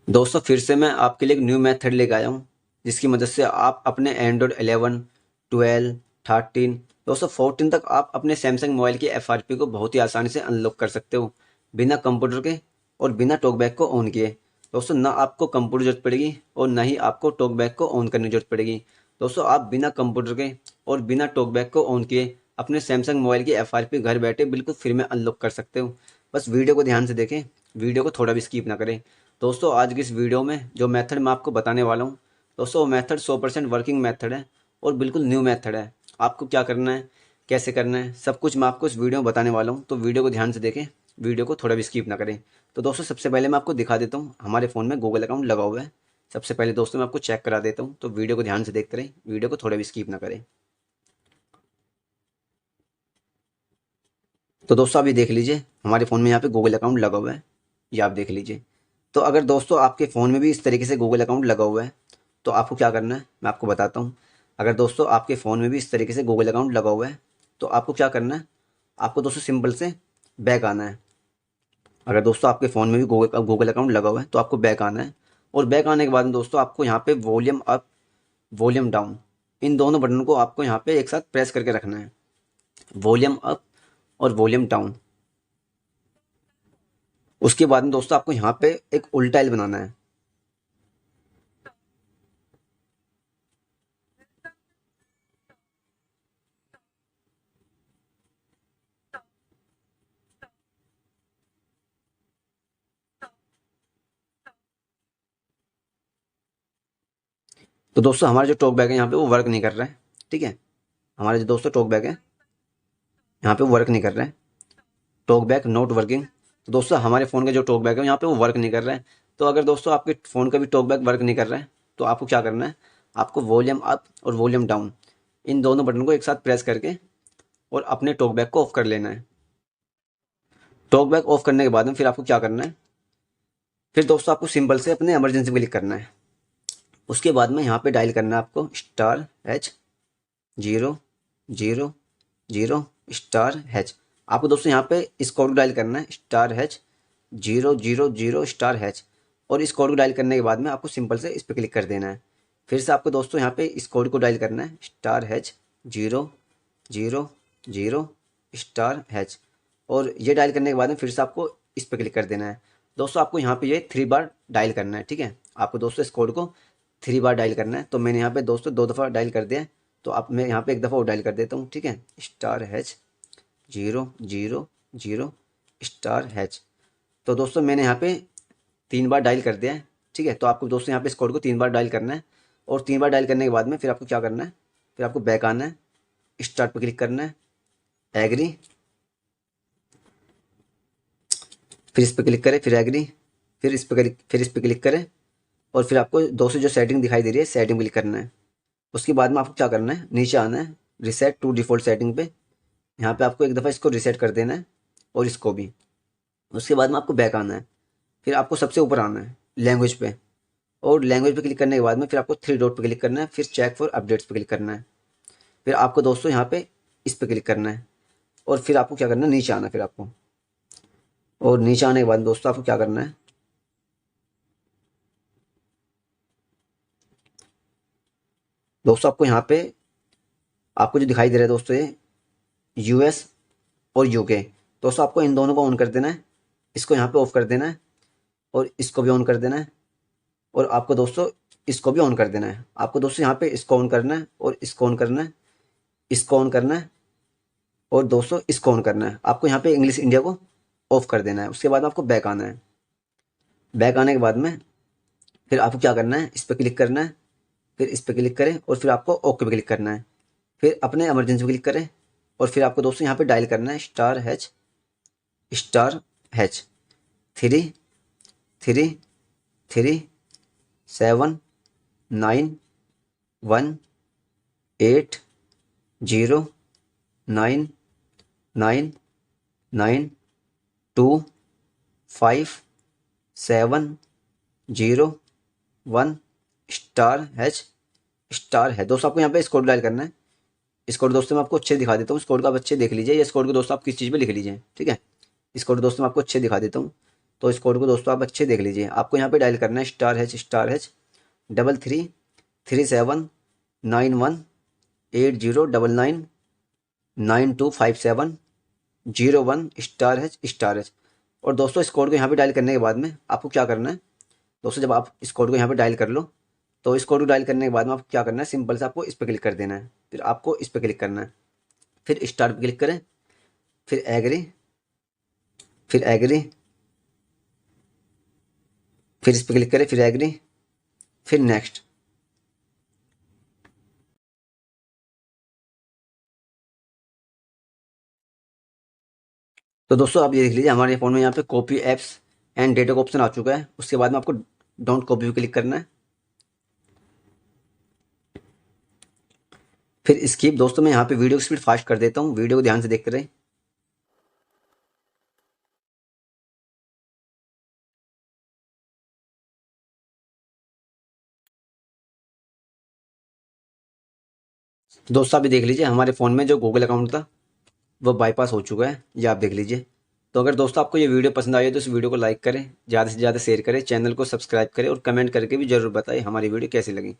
दोस्तों फिर से मैं आपके लिए एक न्यू मेथड लेके आया हूँ, जिसकी मदद से आप अपने एंड्रॉयड 11, 12, 13, दोस्तों 14 तक आप अपने सैमसंग मोबाइल की एफआरपी को बहुत ही आसानी से अनलॉक कर सकते हो, बिना कंप्यूटर के और बिना टॉकबैक को ऑन किए। दोस्तों ना आपको कंप्यूटर जरूरत पड़ेगी और ना ही आपको टॉकबैक को ऑन करने की जरूरत पड़ेगी। दोस्तों आप बिना कंप्यूटर के और बिना टॉकबैक को ऑन किए अपने सैमसंग मोबाइल की एफआरपी घर बैठे बिल्कुल फ्री में अनलॉक कर सकते हो। बस वीडियो को ध्यान से देखें, वीडियो को थोड़ा भी स्किप ना करें। दोस्तों आज की इस वीडियो में जो मेथड मैं आपको बताने वाला हूँ, दोस्तों वो मेथड 100% वर्किंग मेथड है और बिल्कुल न्यू मेथड है। आपको क्या करना है, कैसे करना है, सब कुछ मैं आपको इस वीडियो में बताने वाला हूँ, तो वीडियो को ध्यान से देखें, वीडियो को थोड़ा भी स्किप ना करें। तो दोस्तों सबसे पहले मैं आपको दिखा देता हूँ, हमारे फ़ोन में गूगल अकाउंट लगा हुआ है। सबसे पहले दोस्तों मैं आपको चेक करा देता हूँ, तो वीडियो को ध्यान से देखते रहें, वीडियो को थोड़ा भी स्किप ना करें। तो दोस्तों आप ये देख लीजिए, हमारे फ़ोन में यहाँ पे गूगल अकाउंट लगा हुआ है, ये आप देख लीजिए। तो अगर दोस्तों आपके फ़ोन में भी इस तरीके से गूगल अकाउंट लगा हुआ है, तो आपको क्या करना है मैं आपको बताता हूँ। अगर दोस्तों आपके फ़ोन में भी इस तरीके से गूगल अकाउंट लगा हुआ है, तो आपको क्या करना है, आपको दोस्तों सिंपल से बैक आना है। अगर दोस्तों आपके फ़ोन में भी गूगल अकाउंट लगा हुआ है, तो आपको बैक आना है। और बैक आने के बाद में दोस्तों आपको यहाँ पे वॉल्यूम अप, वॉल्यूम डाउन, इन दोनों बटन को आपको यहाँ पे एक साथ प्रेस करके रखना है। वॉल्यूम अप और वॉल्यूम डाउन। उसके बाद में दोस्तों आपको यहाँ पे एक उल्टा एल बनाना है। तो दोस्तों हमारा जो टॉक बैक है यहाँ पे वो वर्क नहीं कर रहा है, ठीक है। हमारे जो दोस्तों टॉक बैक है यहाँ पे वो वर्क नहीं कर रहा है, टॉक बैक नॉट वर्किंग। तो दोस्तों हमारे फ़ोन का जो टॉक बैक है यहाँ पे वो वर्क नहीं कर रहा है। तो अगर दोस्तों आपके फ़ोन का भी टॉक बैक वर्क नहीं कर रहा है, तो आपको क्या करना है, आपको वॉल्यूम अप और वॉल्यूम डाउन, इन दोनों बटन को एक साथ प्रेस करके और अपने टॉक बैक को ऑफ कर लेना है। टॉक बैक ऑफ करने के बाद में फिर आपको क्या करना है, फिर दोस्तों आपको सिंपल से अपने इमरजेंसी पे क्लिक करना है। उसके बाद में यहाँ पे डायल करना है आपको *H 0 0 0 *H। आपको दोस्तों यहाँ पे इस कोड को डायल करना है *H 0 0 0 और इस कोड को डायल करने के बाद में आपको सिंपल से इस पर क्लिक कर देना है। फिर से आपको दोस्तों यहाँ पे इस कोड को डायल करना है *H 0 0 0 और ये डायल करने के बाद में फिर से आपको इस पर क्लिक कर देना है। दोस्तों आपको यहाँ पे ये 3 बार डायल करना है, ठीक है। आपको दोस्तों इस कोड को 3 बार डायल करना है। तो मैंने यहाँ पे दोस्तों 2 दफ़ा डायल कर दिया है, तो आप मैं यहाँ पे एक दफ़ा और डायल कर देता हूँ, ठीक है। *H 0 0 0 *H। तो दोस्तों मैंने यहाँ पे 3 बार डायल कर दिया है, ठीक है। तो आपको दोस्तों यहाँ पे इस कोड को 3 बार डायल करना है और 3 बार डायल करने के बाद में फिर आपको क्या करना है, फिर आपको बैक आना है, स्टार्ट पर क्लिक करना है, एग्री, फिर इस पर क्लिक करें, फिर एग्री, फिर इस पर क्लिक करें और फिर आपको दोस्तों जो सेटिंग दिखाई दे रही है सेटिंग क्लिक करना है। उसके बाद में आपको क्या करना है, नीचे आना है रिसेट टू डिफ़ॉल्ट सेटिंग पे, यहाँ पे आपको एक दफ़ा इसको रिसेट कर देना है और इसको भी। उसके बाद में आपको बैक आना है, फिर आपको सबसे ऊपर आना है लैंग्वेज पे और लैंग्वेज पे क्लिक करने के बाद में फिर आपको 3 डॉट पे क्लिक करना है, फिर चेक फॉर अपडेट्स पे क्लिक करना है। फिर आपको दोस्तों यहाँ पे इस पे क्लिक करना है और फिर आपको क्या करना है, नीचे आना है फिर आपको। और नीचे आने के बाद दोस्तों आपको क्या करना है, दोस्तों आपको यहाँ पे आपको जो दिखाई दे रहा है दोस्तों ये यूएस और यूके, दोस्तों आपको इन दोनों को ऑन कर देना है, इसको यहाँ पे ऑफ कर देना है और इसको भी ऑन कर देना है और आपको दोस्तों इसको भी ऑन कर देना है। आपको दोस्तों यहाँ पे इसको ऑन करना है और इसको ऑन करना है, इसको ऑन करना है और दोस्तों इसको ऑन करना है। आपको यहाँ पे इंग्लिश इंडिया को ऑफ कर देना है। उसके बाद आपको बैक आना है। बैक आने के बाद में फिर आपको क्या करना है, इस पर क्लिक करना है, फिर इस पर क्लिक करें और फिर आपको ओके पे क्लिक करना है। फिर अपने इमरजेंसी पे क्लिक करें और फिर आपको दोस्तों यहाँ पे डायल करना है *H 3 3 3 7 9 1 8 0 9 9 9 2 5 7 0 1 *H है। दोस्तों आपको यहाँ पे इस कोड डायल करना है। इस कोड दोस्तों मैं आपको अच्छे दिखा देता हूँ, इस कोड को आप अच्छे देख लीजिए। इस कोड को दोस्तों आप किस चीज़ पे लिख लीजिए, ठीक है। इस कोड दोस्तों मैं आपको अच्छे दिखा देता हूँ। तो इस कोड को दोस्तों आप अच्छे देख लीजिए। आपको यहाँ पे डायल करना है *##37191825701 और दोस्तों इस कोड को यहाँ पे डायल करने के बाद में आपको क्या करना है दोस्तों, जब आप इस कोड को यहाँ पे डायल कर लो तो इस कोड को डायल करने के बाद में आपको क्या करना है, सिंपल से आपको इस पर क्लिक कर देना है। फिर आपको इस पर क्लिक करना है, फिर स्टार्ट पर क्लिक करें, फिर एग्री, फिर एग्री, फिर इस पर क्लिक करें, फिर एग्री, फिर नेक्स्ट। तो दोस्तों आप ये देख लीजिए हमारे फ़ोन में यहाँ पे कॉपी एप्स एंड डेटा का ऑप्शन आ चुका है। उसके बाद में आपको डोंट कॉपी पे क्लिक करना है, फिर स्किप। दोस्तों मैं यहाँ पे वीडियो की स्पीड फास्ट कर देता हूँ, वीडियो को ध्यान से देखते रहे। दोस्तों आप ये देख लीजिए हमारे फ़ोन में जो गूगल अकाउंट था वो बाईपास हो चुका है, ये आप देख लीजिए। तो अगर दोस्तों आपको ये वीडियो पसंद आई है तो इस वीडियो को लाइक करें, ज़्यादा से ज़्यादा शेयर करें, चैनल को सब्सक्राइब करें और कमेंट करके भी ज़रूर बताएं हमारी वीडियो कैसी लगी।